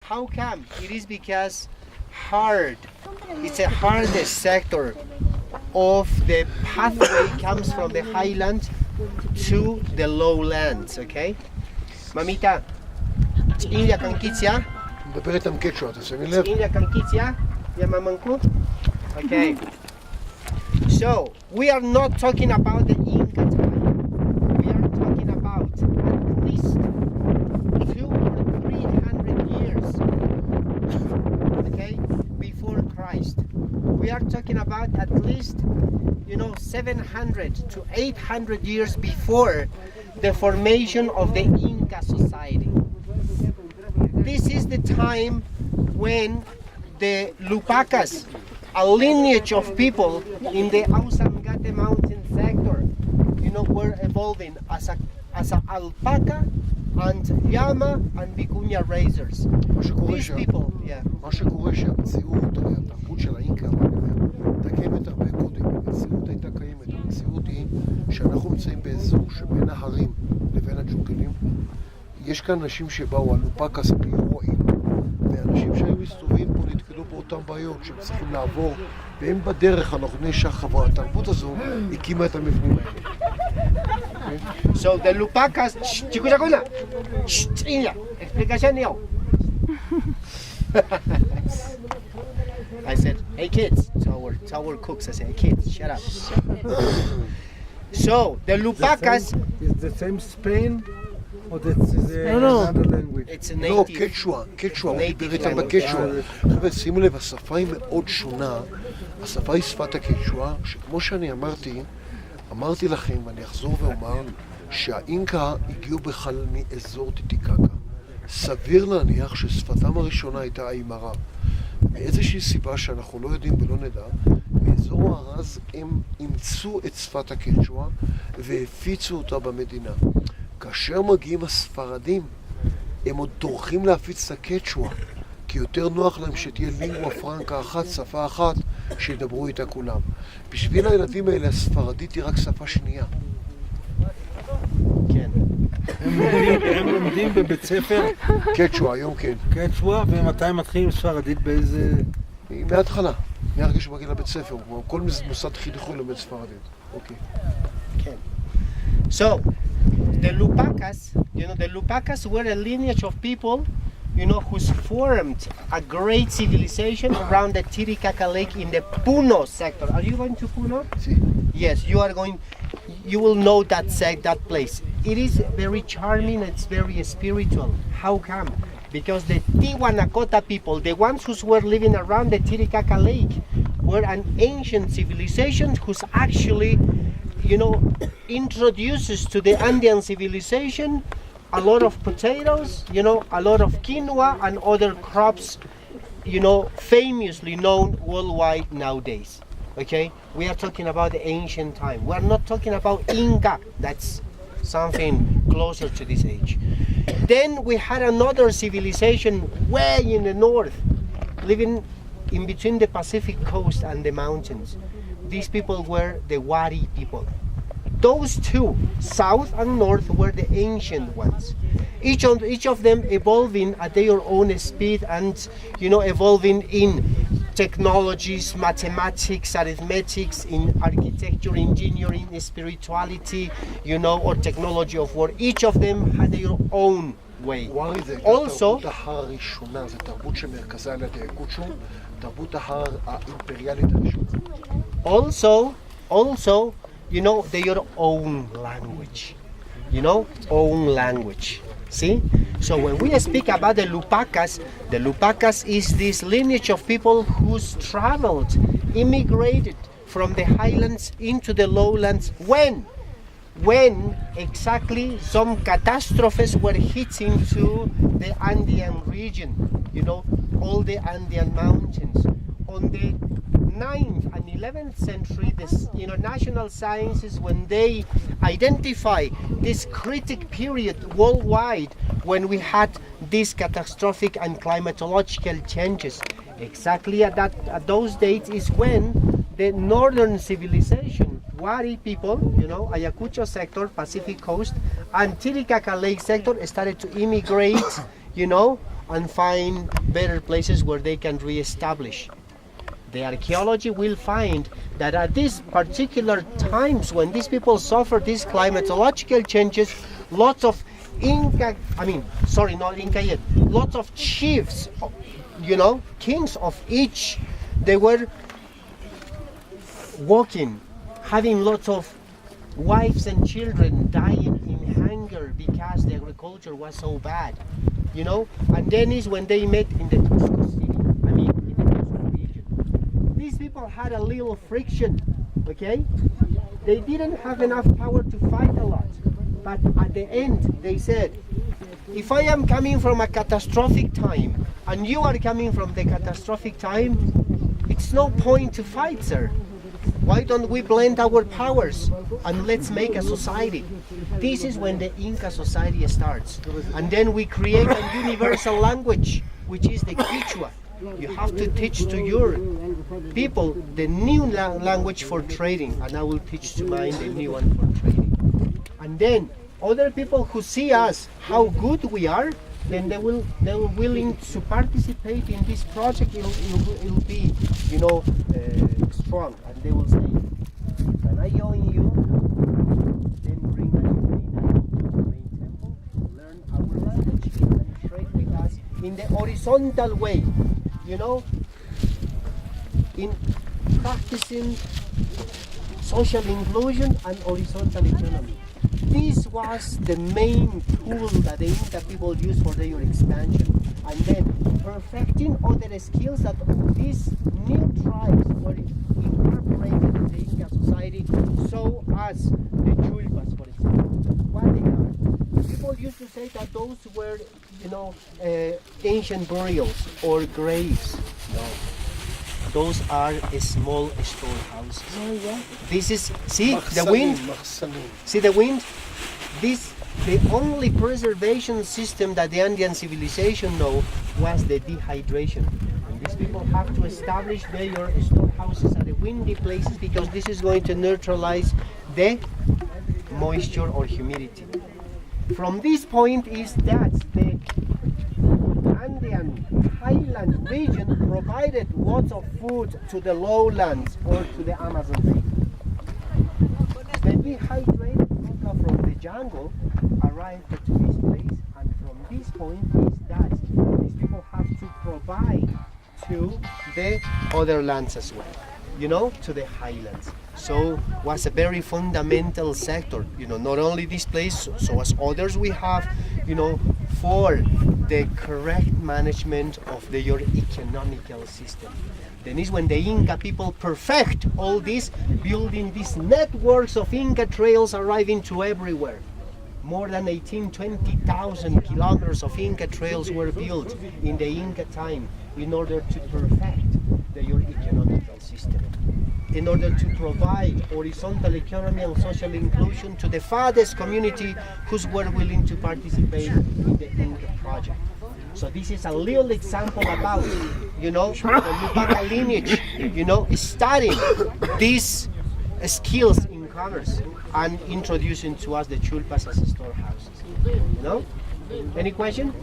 How come? It is because it's a hardest sector of the pathway comes from the highlands to the lowlands, okay? Mamita, India Kankitia? מדבר איתם קצ'ו, אתה שמים לב? India Kankitia? Yamamanku? Okay. So, we are not talking about the Inca time. We are talking about at least 200 or 300 years, okay, before Christ. We are talking about at least, 700 to 800 years before the formation of the Inca society. This is the time when the Lupacas, a lineage of people in the Ausangate mountain sector, were evolving as a alpaca and llama and vicuña raisers. These people, yeah. מה שקורה שהמציאות, התרבות של האינקה, הייתה קיימת הרבה קודם. המציאות הייתה קיימת. המציאות היא שאנחנו נמצאים באזור שבין ההרים לבין הג'ונגלים. יש כאן אנשים שבאו, הלופקס, הפירואים, ואנשים שהיו מסתובבים פה נתקלו באותם בעיות שהם צריכים לעבור, והם בדרך, אנחנו נראה שהחברה, התרבות הזו, הקימה את המבנים האלה. So the Lupacas, chikuchakuna, India, explication now. I said, hey kids, to our cooks, I said, hey kids, shut up. So the Lupacas is the same Spain, or that's another language? It's a לא, native. קצ'ווה, הוא דיבר איתם בקצ'ווה. חבר'ה, שימו לב, השפה היא מאוד שונה. השפה היא שפת הקצ'ווה, שכמו שאני אמרתי לכם, ואני אחזור ואומר, שהאינקה הגיעו בכלל מאזור טיטיקקה. סביר להניח ששפתם הראשונה הייתה האימרה. מאיזושהי סיבה שאנחנו לא יודעים ולא נדע, באזור הרז הם אימצו את שפת הקצ'ווה והפיצו אותה במדינה. כאשר מגיעים הספרדים, הם עוד טורחים להפיץ את הקצ'ווה, כי יותר נוח להם שתהיה לינגואה פרנקה אחת, שפה אחת, שידברו איתה כולם. בשביל הילדים האלה, הספרדית היא רק שפה שנייה. כן. הם לומדים בבית ספר קצ'ווה, היום כן. קצ'ווה, ומתי מתחילים ספרדית באיזה... מההתחלה, מהרגע שמגיע לבית ספר, כל מוסד חינוכי לומד ספרדית. אוקיי. כן. So, the Lupacas were a lineage of people, who's formed a great civilization around the Titicaca Lake in the Puno sector. Are you going to Puno? Si. Yes, you will know that place. It is very charming, it's very spiritual. How come? Because the Tiwanacocha people, the ones who were living around the Titicaca Lake, were an ancient civilization who's actually, introduces to the Andean civilization a lot of potatoes, a lot of quinoa and other crops, famously known worldwide nowadays. Okay? We are talking about the ancient time. We are not talking about Inca. That's something closer to this age. Then we had another civilization way in the north, living in between the Pacific coast and the mountains. These people were the Wari people. Those two, south and north, were the ancient ones. Each of them evolving at their own speed and, evolving in technologies, mathematics, arithmetics, in architecture, engineering, spirituality, or technology of war. Each of them had their own way. Also, תרבות ההר הראשונה, זה תרבות שמרכזה על ידי הקוצ'ו, תרבות ההר האימפריאלית הראשונה. Also, their own language. Own language. See? So when we speak about the Lupacas is this lineage of people who's traveled, immigrated from the highlands into the lowlands. When exactly some catastrophes were hitting to the Andean region, all the Andean mountains. On the 9th and 11th century, the international sciences, when they identify this critic period worldwide, when we had these catastrophic and climatological changes, exactly at those dates is when the northern civilization, Wari people, Ayacucho sector, Pacific coast, and Titicaca Lake sector started to immigrate, and find better places where they can re-establish. The archaeology will find that at these particular times when these people suffer these climatological changes, lots of lots of chiefs, kings of each, they were walking, having lots of wives and children dying in hunger because the agriculture was so bad, and then is when they met in the Cusco city, in the Cusco region. These people had a little friction, okay? They didn't have enough power to fight a lot, but at the end they said, if I am coming from a catastrophic time and you are coming from the catastrophic time, it's no point to fight, sir. Why don't we blend our powers and let's make a society? This is when the Inca society starts. And then we create a universal language, which is the Quichua. You have to teach to your people the new language for trading, and I will teach to mine the new one for trading. And then other people who see us, how good we are, then they will willing to participate in this project. It'll be strong, and they will say, can I join you? Then bring us to the main temple, learn our language, and trade with us in the horizontal way, in practicing social inclusion and horizontal economy. This was the main tool that the Inca people used for their expansion, and then perfecting other skills that these new tribes were incorporated in the Inca society, so as the chulpas, for example. What they are? People used to say that those were, ancient burials or graves. No. Those are small storehouses. This is, see the wind? See the wind? The only preservation system that the Andean civilization know was the dehydration. And these people have to establish their storehouses at the windy places because this is going to neutralize the moisture or humidity. From this point is that the Andean highland region provided lots of food to the lowlands or to the Amazon region. The dehydrated coca from the jungle arrived to this place, and from this point is that these people have to provide to the other lands as well, to the highlands. So was a very fundamental sector, not only this place, so as others we have, for the correct management of their economical system. Then is when the Inca people perfect all this, building these networks of Inca trails arriving to everywhere. More than 20,000 kilometers of Inca trails were built in the Inca time in order to perfect their economical system, in order to provide horizontal economy and social inclusion to the farthest community who were willing to participate in the Inca project. So this is a little example about, the Lupaca lineage, studying these skills in commerce and introducing to us the chulpas as storehouses. Any question?